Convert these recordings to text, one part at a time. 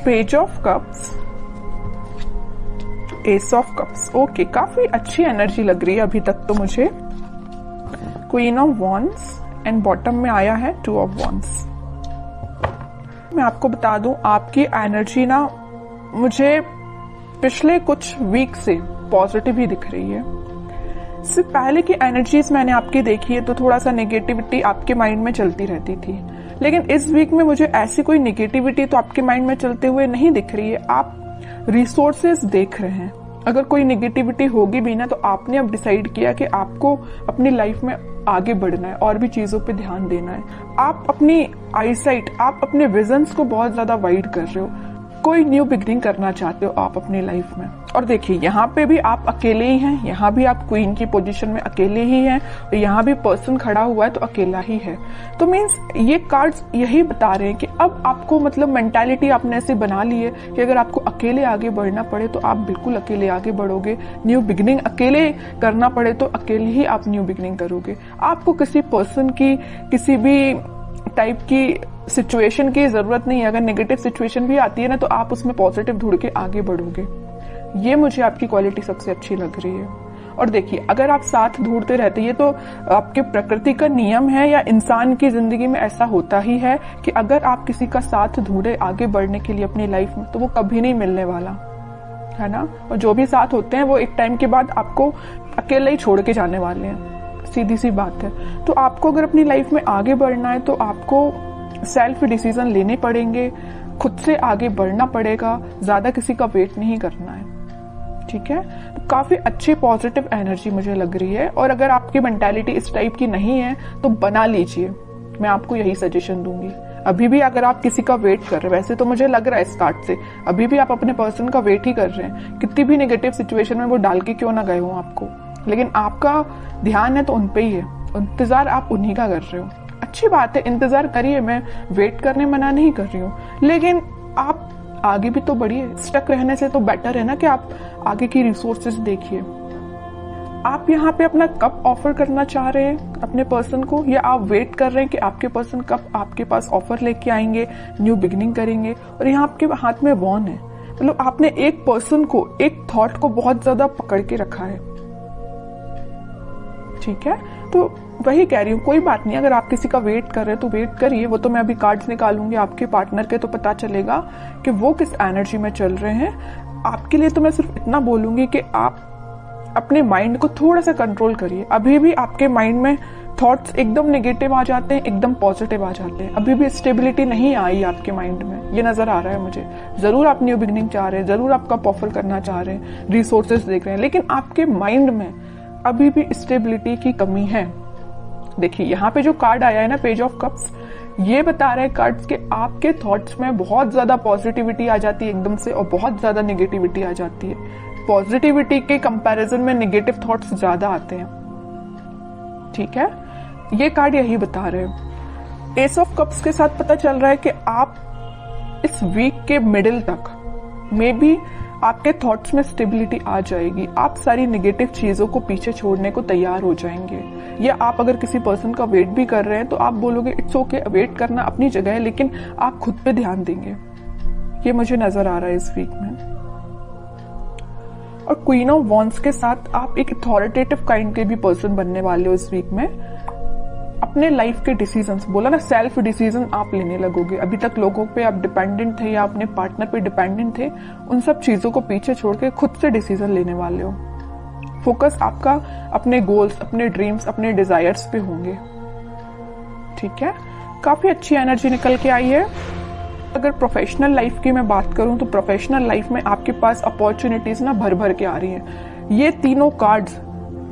Page of cups, S of cups. Okay, काफी अच्छी energy लग रही है अभी तक तो मुझे। Queen of wands and bottom में आया है टू ऑफ वॉन्ड्स। मैं आपको बता दूं, आपकी एनर्जी ना मुझे पिछले कुछ वीक से पॉजिटिव ही दिख रही है। इससे पहले की एनर्जीज मैंने आपकी देखी है तो थोड़ा सा नेगेटिविटी आपके माइंड में चलती रहती थी, लेकिन इस वीक में मुझे ऐसी कोई नेगेटिविटी तो आपके माइंड में चलते हुए नहीं दिख रही है। आप रिसोर्सेज देख रहे हैं। अगर कोई नेगेटिविटी होगी भी ना तो आपने अब डिसाइड किया कि आपको अपनी लाइफ में आगे बढ़ना है और भी चीजों पे ध्यान देना है। आप अपनी आईसाइट, आप अपने विजन्स को बहुत ज्यादा वाइड कर रहे हो। कोई न्यू बिगनिंग करना चाहते हो आप अपनी लाइफ में। और देखिए, यहाँ पे भी आप अकेले ही हैं, यहाँ भी आप क्वीन की पोजीशन में अकेले ही हैं, और यहाँ भी पर्सन खड़ा हुआ है तो अकेला ही है। तो मीन्स ये कार्ड्स यही बता रहे हैं कि अब आपको मतलब मेंटालिटी आपने ऐसे बना ली है कि अगर आपको अकेले आगे बढ़ना पड़े तो आप बिल्कुल अकेले आगे बढ़ोगे। न्यू बिगनिंग अकेले करना पड़े तो अकेले ही आप न्यू बिगनिंग करोगे। आपको किसी पर्सन की, किसी भी टाइप की सिचुएशन की जरूरत नहीं है। अगर नेगेटिव सिचुएशन भी आती है ना तो आप उसमें पॉजिटिव ढूंढ के आगे बढ़ोगे। ये मुझे आपकी क्वालिटी सबसे अच्छी लग रही है। और देखिए, अगर आप साथ ढूंढते रहते, ये तो आपके प्रकृति का नियम है या इंसान की जिंदगी में ऐसा होता ही है कि अगर आप किसी का साथ ढूंढे आगे बढ़ने के लिए अपनी लाइफ में तो वो कभी नहीं मिलने वाला, है ना। और जो भी साथ होते हैं वो एक टाइम के बाद आपको अकेले ही छोड़ के जाने वाले हैं, सीधी सी बात है। तो आपको अगर अपनी लाइफ में आगे बढ़ना है तो आपको सेल्फ डिसीजन लेने पड़ेंगे, खुद से आगे बढ़ना पड़ेगा, ज्यादा किसी का वेट नहीं करना है, ठीक है। तो काफी अच्छी पॉजिटिव एनर्जी मुझे लग रही है। और अगर आपकी मेंटालिटी इस टाइप की नहीं है तो बना लीजिए, मैं आपको यही सजेशन दूंगी। अभी भी अगर आप किसी का वेट कर रहे हैं, वैसे तो मुझे लग रहा है इस कार्ड से अभी भी आप अपने पर्सन का वेट ही कर रहे हैं, कितनी भी नेगेटिव सिचुएशन में वो डाल के क्यों ना गए हो आपको, लेकिन आपका ध्यान है तो उन पे ही है, इंतजार आप उन्हीं का कर रहे हो। अच्छी बात है, इंतजार करिए, मैं वेट करने मना नहीं कर रही हूँ, लेकिन आप आगे भी तो बढ़िए। स्टक रहने से तो बेटर है ना कि आप आगे की रिसोर्सेज देखिए। आप यहाँ पे अपना कब ऑफर करना चाह रहे हैं अपने पर्सन को, या आप वेट कर रहे हैं कि आपके पर्सन कब आपके पास ऑफर लेके आएंगे, न्यू बिगिनिंग करेंगे। और यहाँ आपके हाथ में वॉन है, मतलब आपने एक पर्सन को, एक थॉट को बहुत ज्यादा पकड़ के रखा है, ठीक है। तो वही कह रही हूँ, कोई बात नहीं, अगर आप किसी का वेट कर रहे हैं तो वेट करिए। वो तो मैं अभी कार्ड्स निकालूंगी आपके पार्टनर के, तो पता चलेगा कि वो किस एनर्जी में चल रहे हैं। आपके लिए तो मैं सिर्फ इतना बोलूंगी कि आप अपने माइंड को थोड़ा सा कंट्रोल करिए। अभी भी आपके माइंड में थॉट्स एकदम नेगेटिव आ जाते हैं, एकदम पॉजिटिव आ जाते हैं। अभी भी स्टेबिलिटी नहीं आई आपके माइंड में, ये नजर आ रहा है मुझे। जरूर आप न्यू बिगिनिंग चाह रहे हैं, जरूर आप कप ऑफर करना चाह रहे हैं, रिसोर्सेज देख रहे हैं, लेकिन आपके माइंड में अभी भी स्टेबिलिटी की कमी है। देखिए, यहाँ पे जो कार्ड आया है ना, पेज ऑफ कप्स, ये बता रहे हैं कार्ड्स के आपके थॉट्स में बहुत ज्यादा पॉजिटिविटी आ जाती है एकदम से, और बहुत ज्यादा नेगेटिविटी आ जाती है। पॉजिटिविटी के कंपैरिजन में नेगेटिव थॉट्स ज्यादा आते हैं, ठीक है। ये कार्ड यही बता रहे हैं। एस ऑफ कप्स के साथ पता चल रहा है कि आप इस वीक के मिडिल तक मे बी आपके थॉट्स में स्टेबिलिटी आ जाएगी। आप सारी नेगेटिव चीजों को पीछे छोड़ने को तैयार हो जाएंगे। या आप अगर किसी पर्सन का वेट भी कर रहे हैं तो आप बोलोगे इट्स ओके, वेट करना अपनी जगह है, लेकिन आप खुद पे ध्यान देंगे। ये मुझे नजर आ रहा है इस वीक में। और क्वीन ऑफ वॉन्ड्स के साथ आप एक अथॉरिटेटिव काइंड के भी पर्सन बनने वाले हो इस वीक में। अपने लाइफ के डिसीजंस, बोला ना, सेल्फ डिसीजन आप लेने लगोगे। अभी तक लोगों पे आप डिपेंडेंट थे या अपने पार्टनर पे डिपेंडेंट थे, उन सब चीजों को पीछे छोड़ के खुद से डिसीजन लेने वाले हो। फोकस आपका अपने गोल्स, अपने ड्रीम्स, अपने डिजायर्स पे होंगे, ठीक है। काफी अच्छी एनर्जी निकल के आई है। अगर प्रोफेशनल लाइफ की मैं बात करूं तो प्रोफेशनल लाइफ में आपके पास अपॉर्चुनिटीज ना भर भर के आ रही हैं। ये तीनों कार्ड्स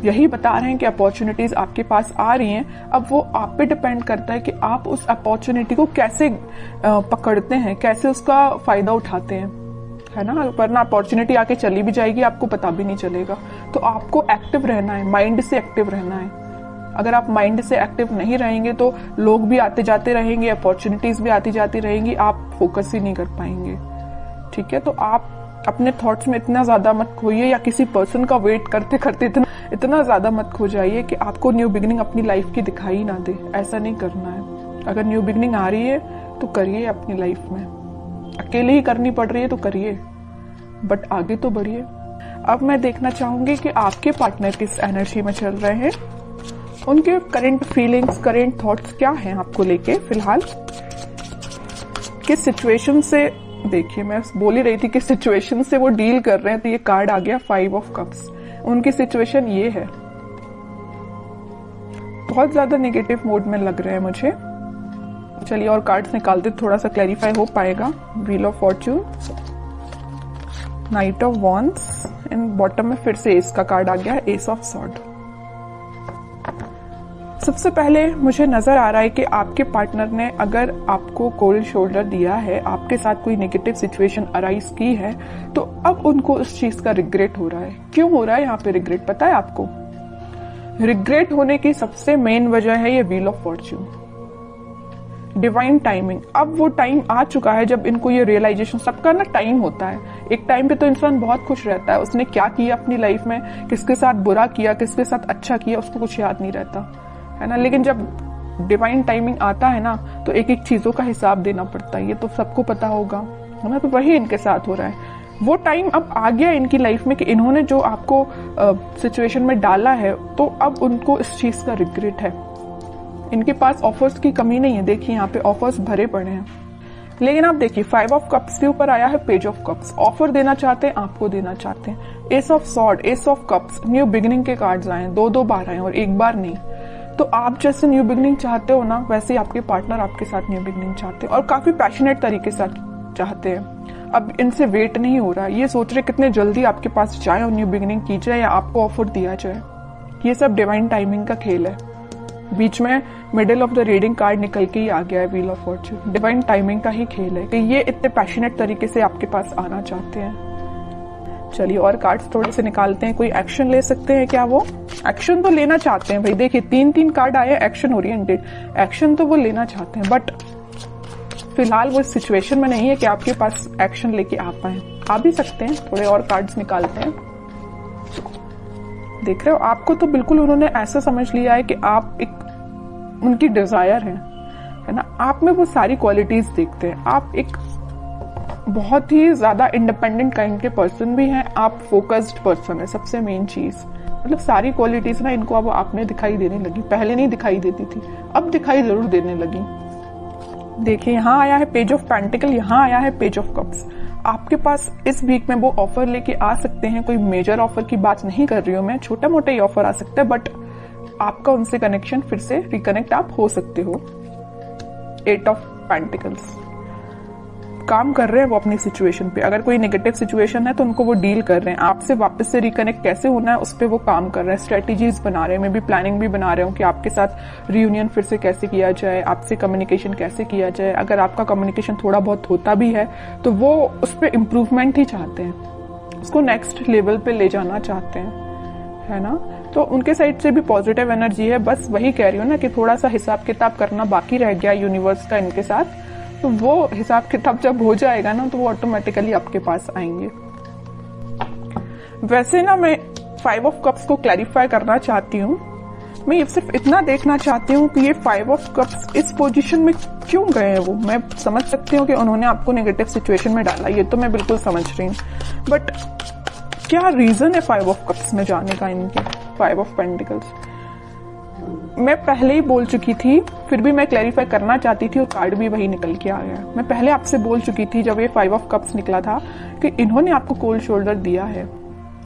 यही बता रहे हैं कि अपॉर्चुनिटीज आपके पास आ रही हैं। अब वो आप पे डिपेंड करता है कि आप उस अपॉर्चुनिटी को कैसे पकड़ते हैं, कैसे उसका फायदा उठाते हैं, है ना। वरना अपॉर्चुनिटी आके चली भी जाएगी, आपको पता भी नहीं चलेगा। तो आपको एक्टिव रहना है, माइंड से एक्टिव रहना है। अगर आप माइंड से एक्टिव नहीं रहेंगे तो लोग भी आते जाते रहेंगे, अपॉर्चुनिटीज भी आती जाती रहेंगी, आप फोकस ही नहीं कर पाएंगे, ठीक है। तो आप अपने थॉट्स में इतना ज्यादा मत खोइए, या किसी पर्सन का वेट करते करते इतना ज्यादा मत खो जाइए कि आपको न्यू बिगिनिंग अपनी लाइफ की दिखाई ना दे। ऐसा नहीं करना है। अगर न्यू बिगिनिंग आ रही है तो करिए अपनी लाइफ में, अकेले ही करनी पड़ रही है तो करिए, बट आगे तो बढ़िए। अब मैं देखना चाहूंगी कि आपके पार्टनर किस एनर्जी में चल रहे हैं, उनके करंट फीलिंग्स, करंट थॉट्स क्या हैं आपको लेके फिलहाल, किस सिचुएशन से, देखिए मैं बोल ही रही थी किस सिचुएशन से वो डील कर रहे हैं, तो ये कार्ड आ गया 5 ऑफ कप्स। उनकी सिचुएशन ये है, बहुत ज्यादा नेगेटिव मोड में लग रहे हैं मुझे। चलिए और कार्ड्स निकालते, थोड़ा सा क्लैरिफाई हो पाएगा। Wheel of Fortune, night of wands and bottom में फिर से एस का कार्ड आ गया है, एस ऑफ सॉर्ड। सबसे पहले मुझे नजर आ रहा है कि आपके पार्टनर ने अगर आपको कोल्ड शोल्डर दिया है, आपके साथ कोई नेगेटिव सिचुएशन अराइज की है, तो अब उनको उस चीज का रिग्रेट हो रहा है। क्यों हो रहा है यहाँ पे रिग्रेट, पता है आपको? रिग्रेट होने की सबसे मेन वजह है ये wheel of Fortune, divine timing. अब वो टाइम आ चुका है जब इनको ये रियलाइजेशन, सबका ना टाइम होता है, एक टाइम पे तो इंसान बहुत खुश रहता है, उसने क्या किया अपनी लाइफ में, किसके साथ बुरा किया, किसके साथ अच्छा किया, उसको कुछ याद नहीं रहता है ना। लेकिन जब डिवाइन टाइमिंग आता है ना, तो एक एक चीजों का हिसाब देना पड़ता है, ये तो सबको पता होगा, है ना। तो वही इनके साथ हो रहा है। वो टाइम अब आ गया इनकी लाइफ में कि इन्होंने जो आपको सिचुएशन में डाला है, तो अब उनको इस चीज का रिग्रेट है। इनके पास ऑफर्स की कमी नहीं है, देखिए यहाँ पे ऑफर्स भरे पड़े हैं। लेकिन आप देखिए 5 ऑफ कप्स के ऊपर आया है पेज ऑफ कप्स। ऑफर देना चाहते हैं, आपको देना चाहते हैं। S of sword, S of cups, new beginning के कार्ड्स आए, 2-2 बार आए और एक बार नहीं। तो आप जैसे न्यू बिगिनिंग चाहते हो ना, वैसे ही आपके पार्टनर आपके साथ न्यू बिगिनिंग चाहते हैं और काफी पैशनेट तरीके से चाहते हैं। अब इनसे वेट नहीं हो रहा, ये सोच रहे कितने जल्दी आपके पास जाए और न्यू बिगिनिंग की जाए या आपको ऑफर दिया जाए। ये सब डिवाइन टाइमिंग का खेल है। बीच में middle of the reading card निकल के ही आ गया है wheel of Fortune. Divine timing का ही खेल है कि ये इतने पैशनेट तरीके से आपके पास आना चाहते हैं। चलिए और कार्ड्स थोड़े से निकालते हैं। कोई एक्शन ले सकते हैं क्या? वो एक्शन तो लेना चाहते हैं भाई, देखिए 3-3 कार्ड आए एक्शन ओरिएंटेड। एक्शन तो वो लेना चाहते हैं, बट फिलहाल वो सिचुएशन में नहीं है कि आपके पास एक्शन लेके आ पाए। आ भी सकते हैं। थोड़े और कार्ड्स निकालते हैं। देख रहे हो, आपको तो बिल्कुल उन्होंने ऐसा समझ लिया है कि आप एक उनकी डिजायर है ना। आप में वो सारी क्वालिटीज देखते हैं। आप एक बहुत ही ज्यादा इंडिपेंडेंट काइंड के पर्सन भी हैं, आप फोकस्ड पर्सन है, सबसे मेन चीज। मतलब सारी क्वालिटीज ना इनको अब आप में दिखाई देने लगी। पहले नहीं दिखाई देती थी, अब दिखाई जरूर देने लगी। देखिए यहाँ आया है पेज ऑफ पेंटिकल, यहाँ आया है पेज ऑफ कप्स। आपके पास इस वीक में वो ऑफर लेके आ सकते हैं। कोई मेजर ऑफर की बात नहीं कर रही हूँ मैं, छोटा मोटा ही ऑफर आ सकता है, बट आपका उनसे कनेक्शन फिर से रिकनेक्ट आप हो सकते हो। 8 ऑफ पेंटिकल्स, काम कर रहे हैं वो अपनी सिचुएशन पे। अगर कोई नेगेटिव सिचुएशन है तो उनको वो डील कर रहे हैं। आपसे वापस से रिकनेक्ट कैसे होना है उस पर वो काम कर रहे हैं, स्ट्रेटेजीज बना रहे हैं। मैं भी प्लानिंग भी बना रहे हूँ कि आपके साथ रियूनियन फिर से कैसे किया जाए, आपसे कम्युनिकेशन कैसे किया जाए। अगर आपका कम्युनिकेशन थोड़ा बहुत होता भी है तो वो उस पर इम्प्रूवमेंट ही चाहते हैं, उसको नेक्स्ट लेवल पे ले जाना चाहते हैं, है ना। तो उनके साइड से भी पॉजिटिव एनर्जी है। बस वही कह रही हूँ ना कि थोड़ा सा हिसाब किताब करना बाकी रह गया यूनिवर्स का इनके साथ। तो वो हिसाब किताब जब हो जाएगा ना, तो वो ऑटोमेटिकली आपके पास आएंगे। वैसे ना मैं 5 ऑफ कप्स को क्लैरिफाई करना चाहती हूँ। मैं ये सिर्फ इतना देखना चाहती हूँ कि ये 5 ऑफ कप्स इस पोजीशन में क्यों गए हैं। वो मैं समझ सकती हूँ कि उन्होंने आपको नेगेटिव सिचुएशन में डाला, ये तो मैं बिल्कुल समझ रही हूँ, बट क्या रीजन है 5 ऑफ कप्स में जाने का इनके? 5 ऑफ पेंटिकल्स मैं पहले ही बोल चुकी थी, फिर भी मैं क्लैरिफाई करना चाहती थी और कार्ड भी वही निकल के आ गया। मैं पहले आपसे बोल चुकी थी जब ये 5 ऑफ कप्स निकला था कि इन्होंने आपको कोल्ड शोल्डर दिया है,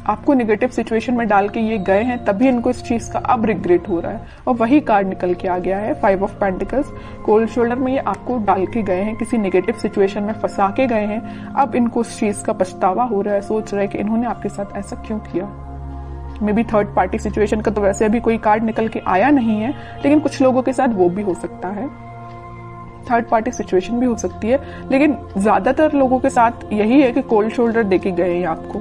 आपको नेगेटिव सिचुएशन में डाल के ये गए हैं, तभी इनको इस चीज का अब रिग्रेट हो रहा है। और वही कार्ड निकल के आ गया है 5 ऑफ पेंटिकल्स। कोल्ड शोल्डर में ये आपको डाल के गए हैं, किसी नेगेटिव सिचुएशन में फंसा के गए हैं। अब इनको उस चीज का पछतावा हो रहा है, सोच रहे हैं कि इन्होंने आपके साथ ऐसा क्यों किया। May be third party situation का तो वैसे अभी कोई कार्ड निकल के आया नहीं है, लेकिन कुछ लोगों के साथ वो भी हो सकता है, थर्ड पार्टी सिचुएशन भी हो सकती है। लेकिन ज्यादातर लोगों के साथ यही है कि कोल्ड शोल्डर देके गए हैं आपको।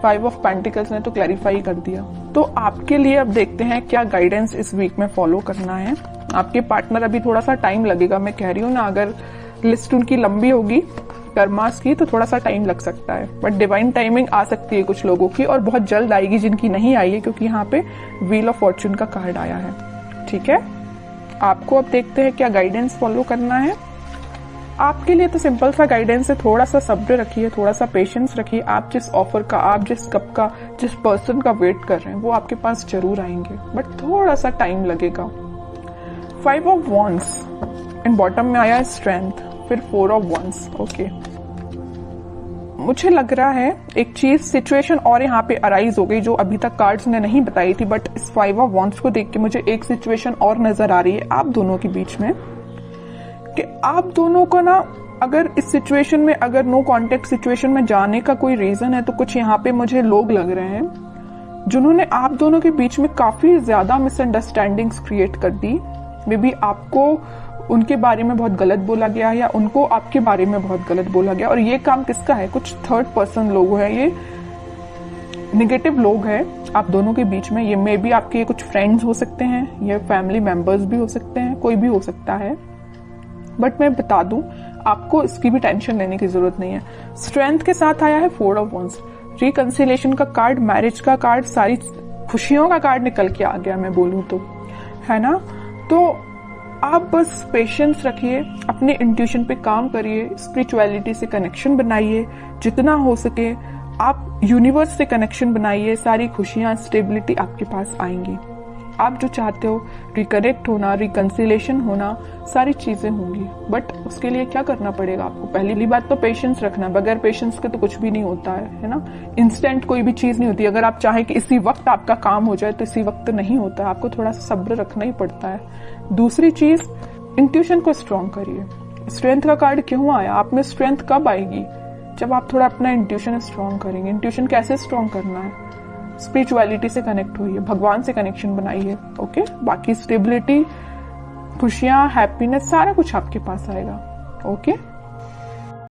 5 ऑफ पेंटिकल्स ने तो क्लैरिफाई कर दिया। तो आपके लिए अब देखते हैं क्या गाइडेंस इस वीक में फॉलो करना है। आपके पार्टनर अभी थोड़ा सा टाइम लगेगा, मैं कह रही हूँ ना, अगर लिस्ट उनकी लंबी होगी कर्मास की तो थोड़ा सा टाइम लग सकता है, बट डिवाइन टाइमिंग आ सकती है कुछ लोगों की और बहुत जल्द आएगी जिनकी नहीं आई है, क्योंकि यहाँ पे व्हील ऑफ फॉर्च्यून का कार्ड आया है। ठीक है, आपको अब देखते हैं क्या गाइडेंस फॉलो करना है। आपके लिए तो सिंपल सा गाइडेंस है, थोड़ा सा सब्र रखिए, थोड़ा सा पेशेंस रखिए। आप जिस ऑफर का, आप जिस कप का, जिस पर्सन का वेट कर रहे हैं वो आपके पास जरूर आएंगे, बट थोड़ा सा टाइम लगेगा। 5 ऑफ वॉन्ड्स एंड बॉटम में आया है स्ट्रेंथ, फिर 4 ऑफ वॉन्ड्स। ओके, मुझे लग रहा है एक चीज, सिचुएशन और यहाँ पे अराइज हो गई जो अभी तक कार्ड्स ने नहीं बताई थी, बट इस 5 ऑफ वॉन्ड्स को देख के मुझे एक सिचुएशन और नजर आ रही है आप दोनों के बीच में, कि आप दोनों को ना, अगर इस सिचुएशन में, अगर नो कॉन्टेक्ट सिचुएशन में जाने का कोई रीजन है, तो कुछ यहाँ पे मुझे लोग लग रहे हैं जिन्होंने आप दोनों के बीच में काफी ज्यादा मिसअंडरस्टैंडिंग्स क्रिएट कर दी। मे बी आपको उनके बारे में बहुत गलत बोला गया है या उनको आपके बारे में बहुत गलत बोला गया, और ये काम किसका है? कुछ थर्ड पर्सन लोग हैं, ये निगेटिव लोग हैं आप दोनों के बीच में। ये मे बी आपके कुछ फ्रेंड्स हो सकते हैं, ये फैमिली मेंबर्स भी हो सकते हैं, कोई भी हो सकता है, बट मैं बता दूं आपको इसकी भी टेंशन लेने की जरूरत नहीं है। स्ट्रेंथ के साथ आया है 4 ऑफ वॉन्ड्स, रिकंसिलेशन का कार्ड, मैरिज का कार्ड, सारी खुशियों का कार्ड निकल के आ गया, मैं बोलूं तो, है ना। तो आप बस पेशेंस रखिए, अपने इंट्यूशन पे काम करिए, स्पिरिचुअलिटी से कनेक्शन बनाइए जितना हो सके, आप यूनिवर्स से कनेक्शन बनाइए, सारी खुशियां, स्टेबिलिटी आपके पास आएंगी। आप जो चाहते हो, रिकनेक्ट होना, रिकंसिलेशन होना, सारी चीजें होंगी, बट उसके लिए क्या करना पड़ेगा आपको? पहली बात तो पेशेंस रखना, बगैर पेशेंस के तो कुछ भी नहीं होता है ना। इंस्टेंट कोई भी चीज नहीं होती। अगर आप चाहें कि इसी वक्त आपका काम हो जाए तो इसी वक्त तो नहीं होता है, आपको थोड़ा सा सब्र रखना ही पड़ता है। दूसरी चीज, इंट्यूशन को स्ट्रॉन्ग करिए। स्ट्रेंथ का कार्ड क्यों आया? आप में स्ट्रेंथ कब आएगी? जब आप थोड़ा अपना इंट्यूशन स्ट्रॉन्ग करेंगे। इंट्यूशन कैसे स्ट्रॉन्ग करना है? स्पिरिचुअलिटी से कनेक्ट होइए, भगवान से कनेक्शन बनाइए। ओके, बाकी स्टेबिलिटी, खुशियां, हैप्पीनेस, सारा कुछ आपके पास आएगा। ओके।